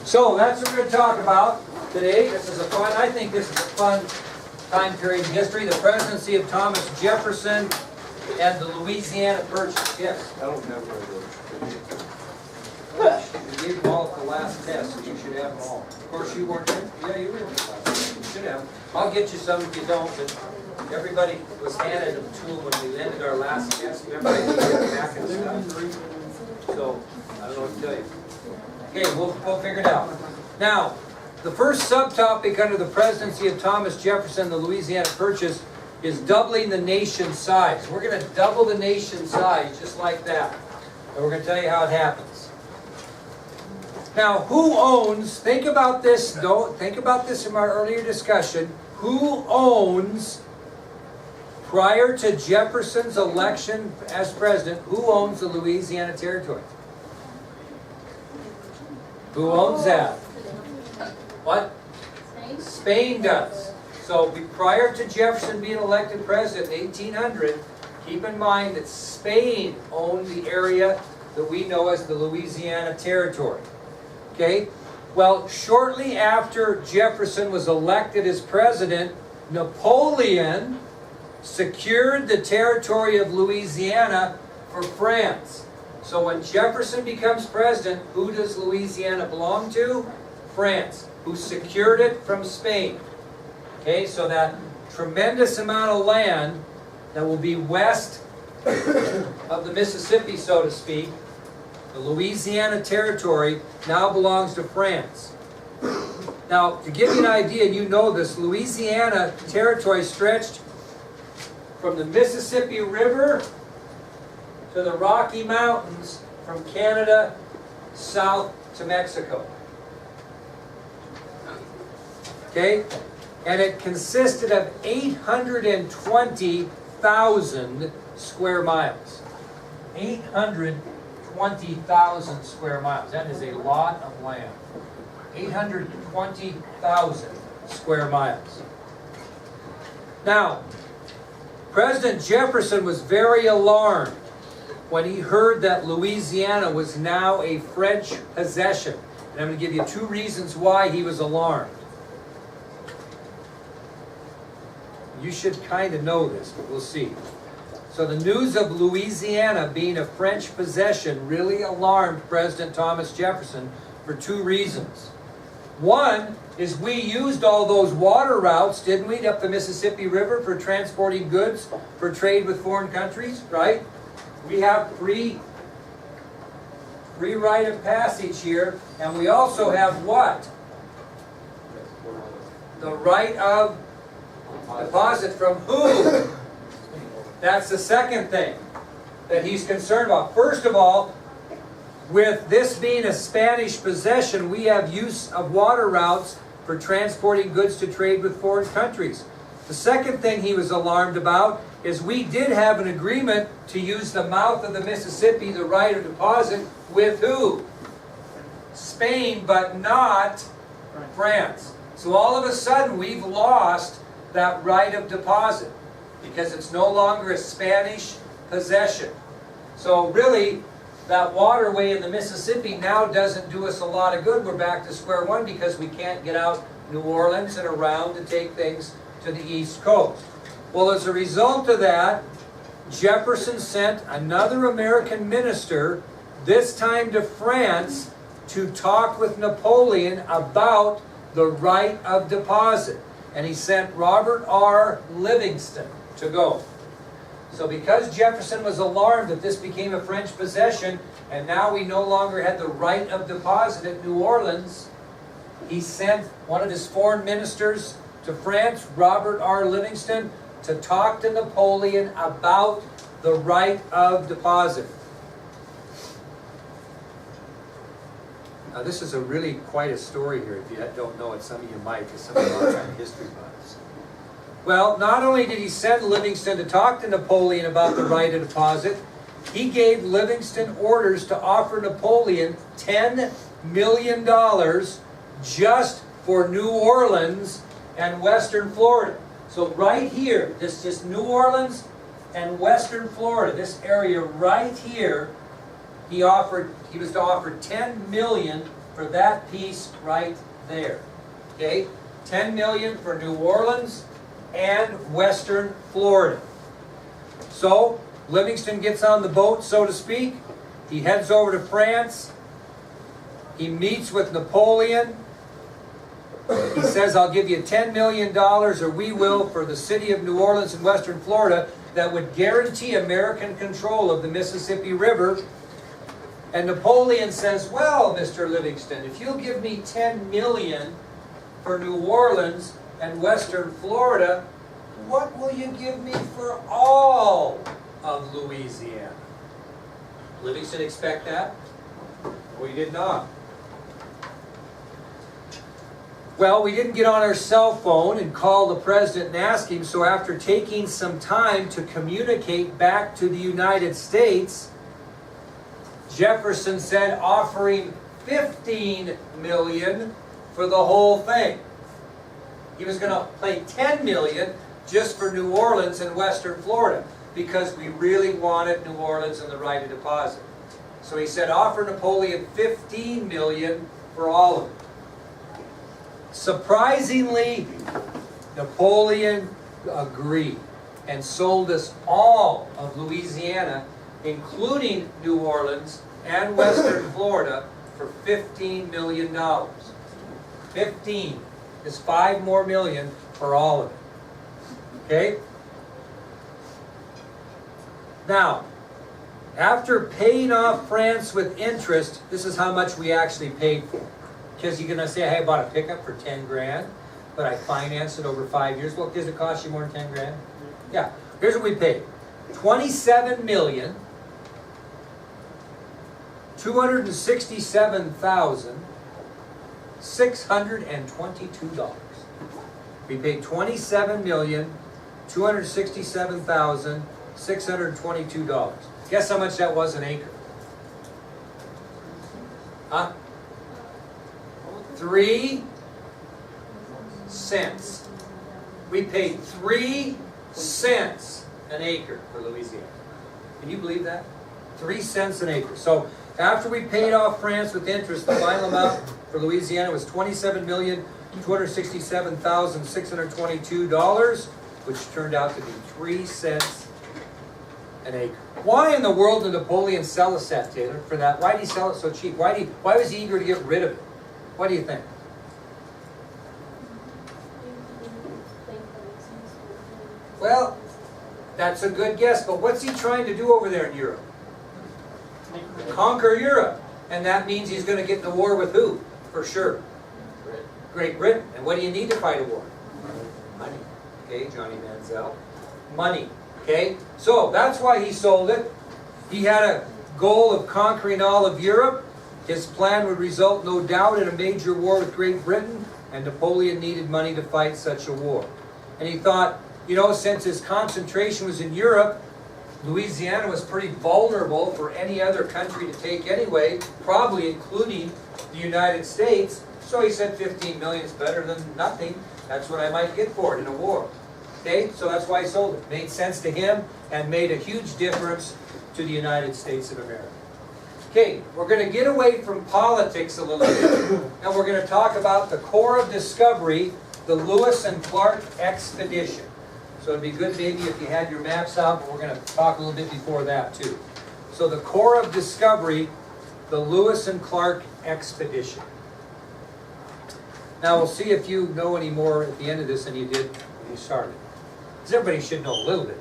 So that's what we're going to talk about today. I think this is a fun time period in history. The presidency of Thomas Jefferson and the Louisiana Purchase. Yes? I don't have one of those. We gave them all at the last test, so you should have them all. Of course you weren't in? Yeah, you were in the last test. You should have them. I'll get you some if you don't, but everybody was handed them to them when we ended our last test. Remember, they gave them back and stuff. So, I don't know what to tell you. Okay, we'll figure it out. Now, the first subtopic under the presidency of Thomas Jefferson, the Louisiana Purchase, is doubling the nation's size. We're going to double the nation's size just like that. And we're going to tell you how it happens. Now, who owns, think about this from our earlier discussion, who owns, prior to Jefferson's election as president, who owns the Louisiana Territory? Who owns that? What? Spain does. So prior to Jefferson being elected president in 1800, keep in mind that Spain owned the area that we know as the Louisiana Territory. Okay? Well, shortly after Jefferson was elected as president, Napoleon secured the territory of Louisiana for France. So when Jefferson becomes president, who does Louisiana belong to? France, who secured it from Spain. Okay, so that tremendous amount of land that will be west of the Mississippi, so to speak, the Louisiana Territory, now belongs to France. Now, to give you an idea, and you know this, Louisiana Territory stretched from the Mississippi River to the Rocky Mountains, from Canada south to Mexico. Okay? And it consisted of 820,000 square miles. 820,000 square miles. That is a lot of land. 820,000 square miles. Now, President Jefferson was very alarmed when he heard that Louisiana was now a French possession. And I'm going to give you two reasons why he was alarmed. You should kind of know this, but we'll see. So the news of Louisiana being a French possession really alarmed President Thomas Jefferson for two reasons. One is we used all those water routes, didn't we, up the Mississippi River for transporting goods for trade with foreign countries, right? We have free right of passage here, and we also have what? The right of deposit from who? That's the second thing that he's concerned about. First of all, with this being a Spanish possession, we have use of water routes for transporting goods to trade with foreign countries. The second thing he was alarmed about is we did have an agreement to use the mouth of the Mississippi, the right of deposit, with who? Spain, but not France. So all of a sudden we've lost that right of deposit because it's no longer a Spanish possession. So really, that waterway in the Mississippi now doesn't do us a lot of good. We're back to square one because we can't get out New Orleans and around to take things to the East Coast. Well, as a result of that, Jefferson sent another American minister, this time to France, to talk with Napoleon about the right of deposit. And he sent Robert R. Livingston to go. So because Jefferson was alarmed that this became a French possession, and now we no longer had the right of deposit at New Orleans, he sent one of his foreign ministers to France, Robert R. Livingston, to talk to Napoleon about the right of deposit. Now this is really quite a story here. If you don't know it, some of you might, because some of you are kind of history buffs. Well, not only did he send Livingston to talk to Napoleon about the right of deposit, he gave Livingston orders to offer Napoleon $10 million just for New Orleans and Western Florida. So right here, this just New Orleans and Western Florida, this area right here, he was to offer $10 million for that piece right there. Okay? 10 million for New Orleans and Western Florida. So, Livingston gets on the boat, so to speak. He heads over to France. He meets with Napoleon. He says, I'll give you $10 million, or we will, for the city of New Orleans and Western Florida that would guarantee American control of the Mississippi River. And Napoleon says, well, Mr. Livingston, if you'll give me $10 million for New Orleans and Western Florida, what will you give me for all of Louisiana? Livingston expect that? We did not. Well, we didn't get on our cell phone and call the president and ask him, so after taking some time to communicate back to the United States, Jefferson said offering $15 million for the whole thing. He was going to pay $10 million just for New Orleans and Western Florida because we really wanted New Orleans and the right of deposit. So he said offer Napoleon $15 million for all of it. Surprisingly, Napoleon agreed and sold us all of Louisiana, including New Orleans and Western Florida, for $15 million. 15 is 5 more million for all of it. Okay? Now, after paying off France with interest, this is how much we actually paid for. Because you're going to say, hey, I bought a pickup for 10 grand, but I financed it over 5 years. Well, does it cost you more than 10 grand? Yeah. Here's what we paid. $27,267,622. We paid $27,267,622. Guess how much that was an acre? Huh? 3 cents. We paid 3 cents an acre for Louisiana. Can you believe that? 3 cents an acre. So after we paid off France with interest, the final amount for Louisiana was $27,267,622, which turned out to be 3 cents an acre. Why in the world did Napoleon sell us that, Taylor, for that? Why did he sell it so cheap? Why was he eager to get rid of it? What do you think? Well, that's a good guess, but what's he trying to do over there in Europe? Conquer Europe. And that means he's going to get in a war with who? For sure. Great Britain. And what do you need to fight a war? Money. Okay, Johnny Manziel. Money. Okay? So, that's why he sold it. He had a goal of conquering all of Europe. His plan would result, no doubt, in a major war with Great Britain, and Napoleon needed money to fight such a war. And he thought, you know, since his concentration was in Europe, Louisiana was pretty vulnerable for any other country to take anyway, probably including the United States. So he said 15 million is better than nothing. That's what I might get for it in a war. Okay, so that's why he sold it. Made sense to him and made a huge difference to the United States of America. Okay, we're going to get away from politics a little bit, and we're going to talk about the core of discovery, the Lewis and Clark expedition. So it'd be good maybe if you had your maps out, but we're going to talk a little bit before that too. So the core of discovery, the Lewis and Clark expedition. Now we'll see if you know any more at the end of this than you did when you started. Because everybody should know a little bit.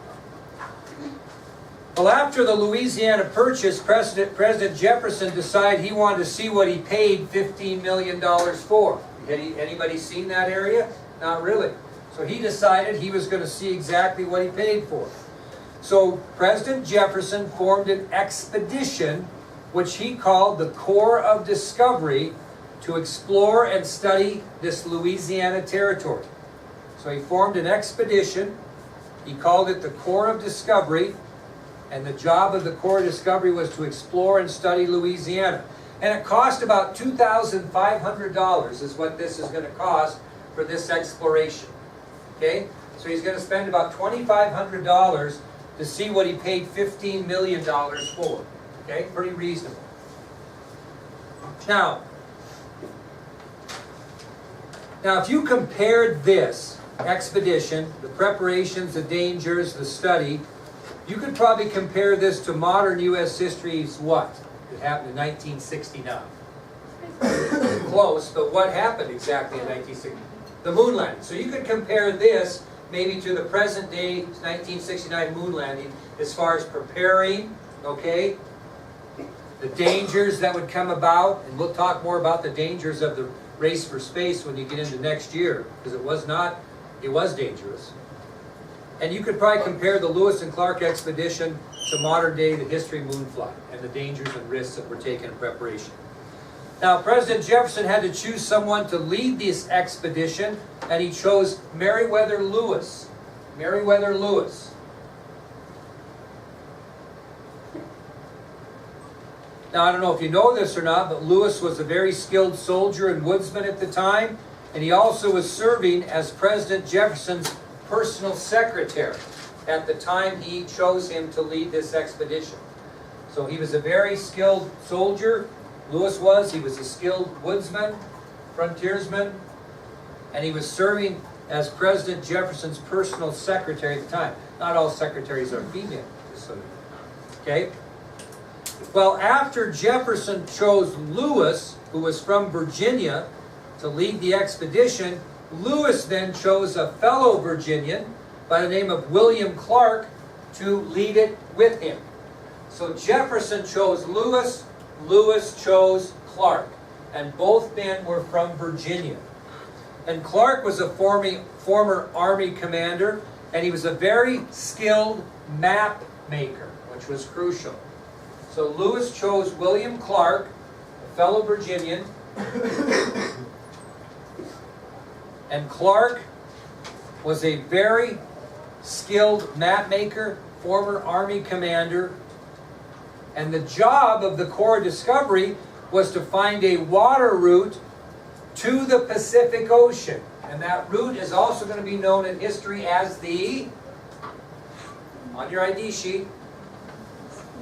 Well, after the Louisiana Purchase, President Jefferson decided he wanted to see what he paid $15 million for. Anybody seen that area? Not really. So he decided he was going to see exactly what he paid for. So President Jefferson formed an expedition, which he called the Corps of Discovery, to explore and study this Louisiana territory. So he formed an expedition. He called it the Corps of Discovery. And the job of the Corps of Discovery was to explore and study Louisiana. And it cost about $2,500 is what this is going to cost for this exploration. Okay? So he's going to spend about $2,500 to see what he paid $15 million for. Okay? Pretty reasonable. Now, Now, if you compared this expedition, the preparations, the dangers, the study, you could probably compare this to modern U.S. history's what? It happened in 1969. Close, but what happened exactly in 1969? The moon landing. So you could compare this maybe to the present day 1969 moon landing as far as preparing, okay? The dangers that would come about, and we'll talk more about the dangers of the race for space when you get into next year, because it was dangerous. And you could probably compare the Lewis and Clark expedition to modern day, the history moon flight, and the dangers and risks that were taken in preparation. Now, President Jefferson had to choose someone to lead this expedition, and he chose Meriwether Lewis. Meriwether Lewis. Now, I don't know if you know this or not, but Lewis was a very skilled soldier and woodsman at the time, and he also was serving as President Jefferson's personal secretary at the time he chose him to lead this expedition. So he was a very skilled soldier. Lewis was. He was a skilled woodsman, frontiersman, and he was serving as President Jefferson's personal secretary at the time. Not all secretaries are female, just so you know. Okay? Well, after Jefferson chose Lewis, who was from Virginia, to lead the expedition, Lewis then chose a fellow Virginian by the name of William Clark to lead it with him. So Jefferson chose Lewis, Lewis chose Clark, and both men were from Virginia. And Clark was a former Army commander, and he was a very skilled map maker, which was crucial. So Lewis chose William Clark, a fellow Virginian, and Clark was a very skilled map maker, former Army commander, and the job of the Corps of Discovery was to find a water route to the Pacific Ocean. And that route is also going to be known in history as the, on your ID sheet,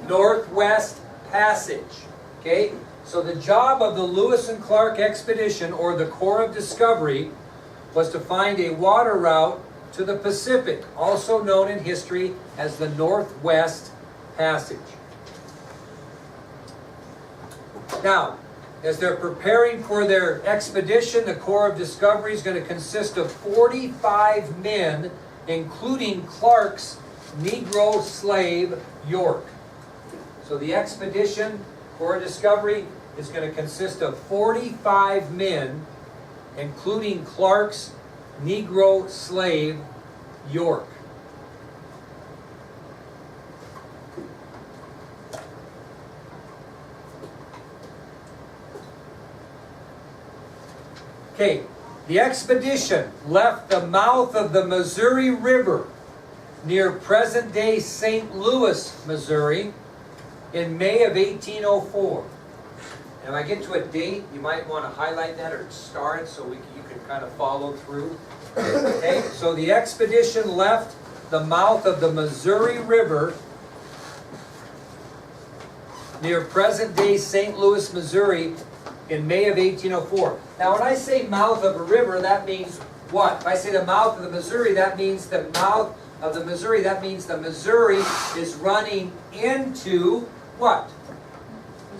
Northwest Passage. Okay? So the job of the Lewis and Clark expedition, or the Corps of Discovery, was to find a water route to the Pacific, also known in history as the Northwest Passage. Now, as they're preparing for their expedition, the Corps of Discovery is going to consist of 45 men, including Clark's Negro slave, York. So the expedition, Corps of Discovery, is going to consist of 45 men, including Clark's Negro slave, York. Okay, the expedition left the mouth of the Missouri River near present-day St. Louis, Missouri, in May of 1804. And when I get to a date, you might want to highlight that or star it so you can kind of follow through. Okay, so the expedition left the mouth of the Missouri River near present-day St. Louis, Missouri, in May of 1804. Now, when I say mouth of a river, that means what? If I say the mouth of the Missouri, that means the mouth of the Missouri. That means the Missouri is running into what?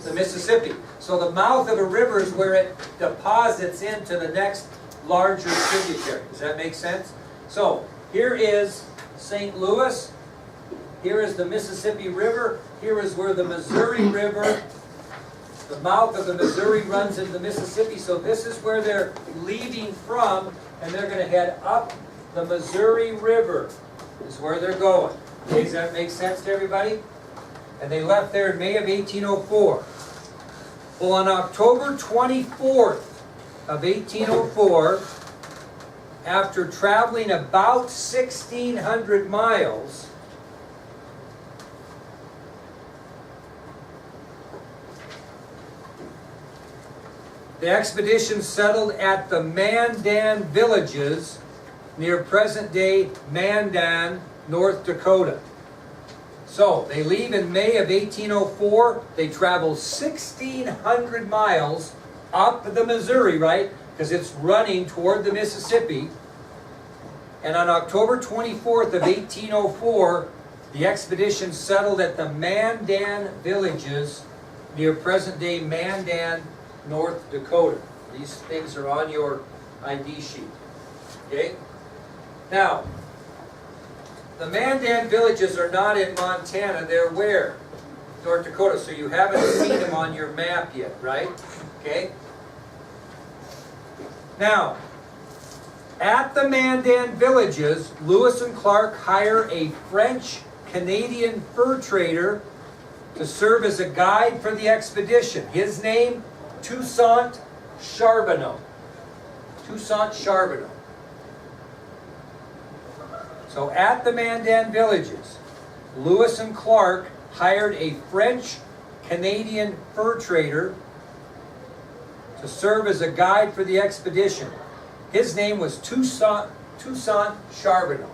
The Mississippi. So the mouth of a river is where it deposits into the next larger tributary. Does that make sense? So here is St. Louis. Here is the Mississippi River. Here is where the Missouri River, the mouth of the Missouri runs into the Mississippi. So this is where they're leaving from, and they're going to head up the Missouri River. Is where they're going. Okay, does that make sense to everybody? And they left there in May of 1804. Well, on October 24th of 1804, after traveling about 1,600 miles, the expedition settled at the Mandan villages near present-day Mandan, North Dakota. So, they leave in May of 1804. They travel 1,600 miles up the Missouri, right? because it's running toward the Mississippi. And on October 24th of 1804, the expedition settled at the Mandan villages near present-day Mandan, North Dakota. These things are on your ID sheet. Okay? Now, the Mandan villages are not in Montana. They're where? North Dakota. So you haven't seen them on your map yet, right? Okay? Now, at the Mandan villages, Lewis and Clark hire a French-Canadian fur trader to serve as a guide for the expedition. His name, Toussaint Charbonneau. Toussaint Charbonneau. So at the Mandan villages, Lewis and Clark hired a French-Canadian fur trader to serve as a guide for the expedition. His name was Toussaint Charbonneau.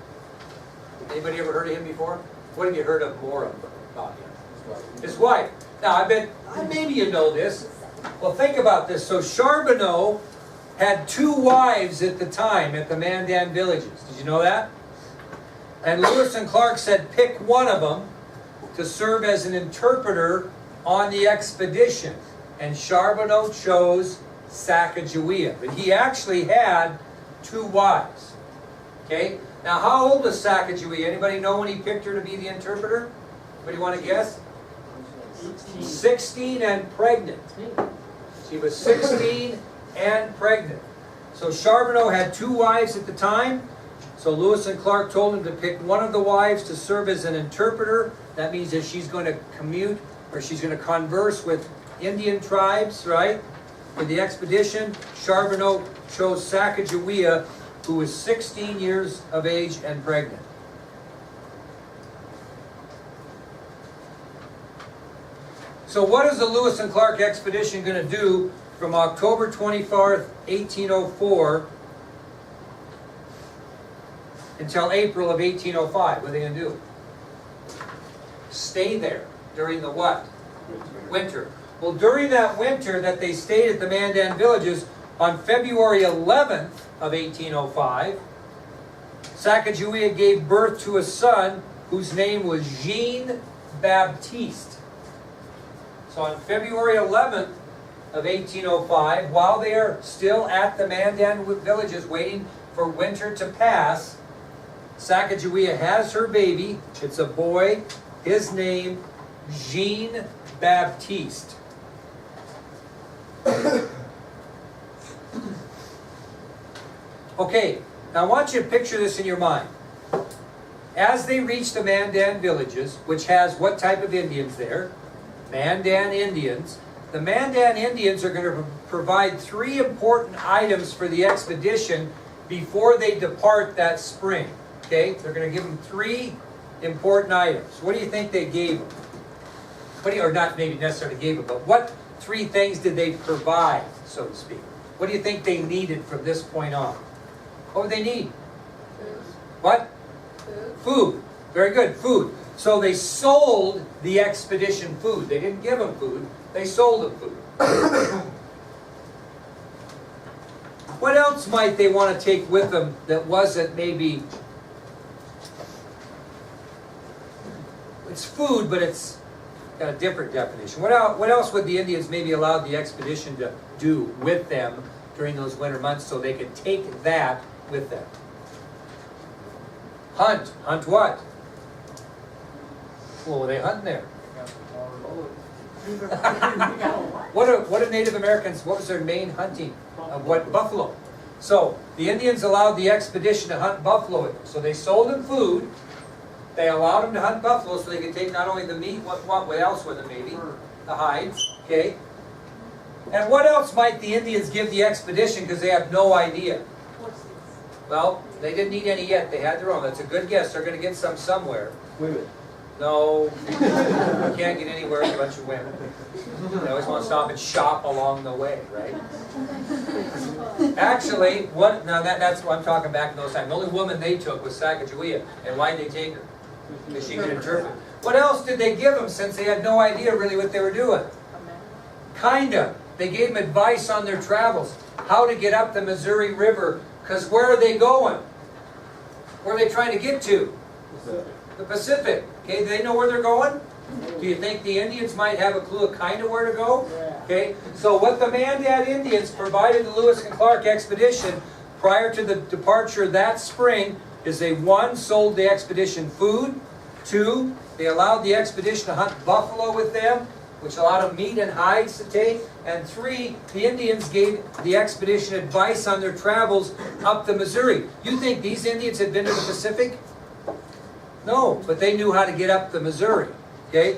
Anybody ever heard of him before? What have you heard of more about him? His wife. Now, I bet, maybe you know this. Well, think about this. So Charbonneau had 2 wives at the time at the Mandan villages. Did you know that? And Lewis and Clark said pick one of them to serve as an interpreter on the expedition. And Charbonneau chose Sacagawea. But he actually had 2 wives. Okay? Now, how old was Sacagawea? Anybody know when he picked her to be the interpreter? Anybody want to guess? 16 and pregnant. She was 16 and pregnant. So Charbonneau had 2 wives at the time. So Lewis and Clark told him to pick one of the wives to serve as an interpreter. That means that she's going to commute, or she's going to converse with Indian tribes, right? For the expedition, Charbonneau chose Sacagawea, who was 16 years of age and pregnant. So what is the Lewis and Clark expedition going to do from October 24th, 1804 until April of 1805? What are they going to do? Stay there during the what? Winter. Well, during that winter that they stayed at the Mandan villages, on February 11th of 1805, Sacagawea gave birth to a son whose name was Jean-Baptiste. So on February 11th of 1805, while they are still at the Mandan villages waiting for winter to pass, Sacagawea has her baby. It's a boy. His name, Jean-Baptiste. Okay, now I want you to picture this in your mind. As they reach the Mandan villages, which has what type of Indians there? Mandan Indians. The Mandan Indians are going to provide 3 important items for the expedition before they depart that spring. Okay, they're going to give them 3 important items. What do you think they gave them? Or not maybe necessarily gave them, but what 3 things did they provide, so to speak? What do you think they needed from this point on? What would they need? Food. What? Food. Very good, food. So they sold the expedition food. They didn't give them food, they sold them food. What else might they want to take with them that wasn't maybe... It's food, but it's got a different definition. What else would the Indians maybe allow the expedition to do with them during those winter months so they could take that with them? Hunt. Hunt what? What were they hunting there? What are Native Americans, what was their main hunting? What? Buffalo. So the Indians allowed the expedition to hunt buffalo with them. So they sold them food. They allowed them to hunt buffalo so they could take not only the meat, what else with them maybe? The hides, okay? And what else might the Indians give the expedition because they have no idea? Horses. Well, they didn't need any yet. They had their own. That's a good guess. They're going to get some somewhere. Women. No, you can't get anywhere with a bunch of women. They always want to stop and shop along the way, right? Actually, that's what I'm talking back in those times. The only woman they took was Sacagawea. And why did they take her? Because she could interpret. What else did they give them since they had no idea really what they were doing? Kinda. They gave them advice on their travels. how to get up the Missouri River, because where are they going? Where are they trying to get to? The Pacific. Okay, do they know where they're going? Do you think the Indians might have a clue of kind of where to go? Okay, so what the Mandan Indians provided the Lewis and Clark expedition prior to the departure that spring is they, 1, sold the expedition food, 2, they allowed the expedition to hunt buffalo with them, which allowed them meat and hides to take, and 3, the Indians gave the expedition advice on their travels up the Missouri. You think these Indians had been to the Pacific? No, but they knew how to get up the Missouri. Okay?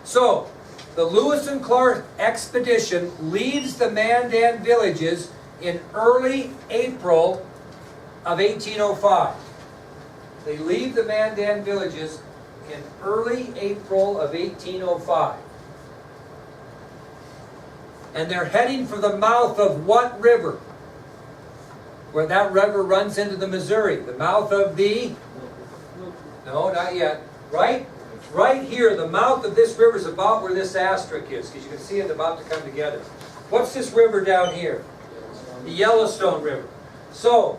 So, the Lewis and Clark expedition leaves the Mandan villages in early April of 1805. They leave the Mandan villages in early April of 1805. And they're heading for the mouth of what river? Where that river runs into the Missouri. The mouth of the... No, not yet. Right here, the mouth of this river is about where this asterisk is, because you can see it about to come together. What's this river down here? The Yellowstone River. So,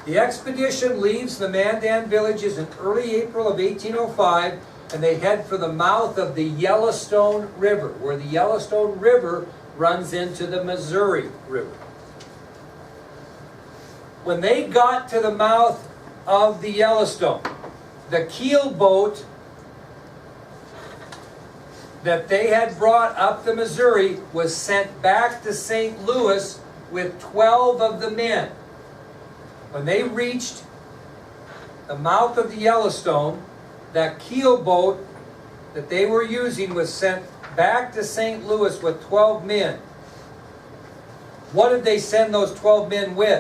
the expedition leaves the Mandan villages in early April of 1805, and they head for the mouth of the Yellowstone River, where the Yellowstone River runs into the Missouri River. When they got to the mouth of the Yellowstone, the keel boat that they had brought up the Missouri was sent back to St. Louis with 12 of the men. When they reached the mouth of the Yellowstone, that keel boat that they were using was sent back to St. Louis with 12 men. What did they send those 12 men with?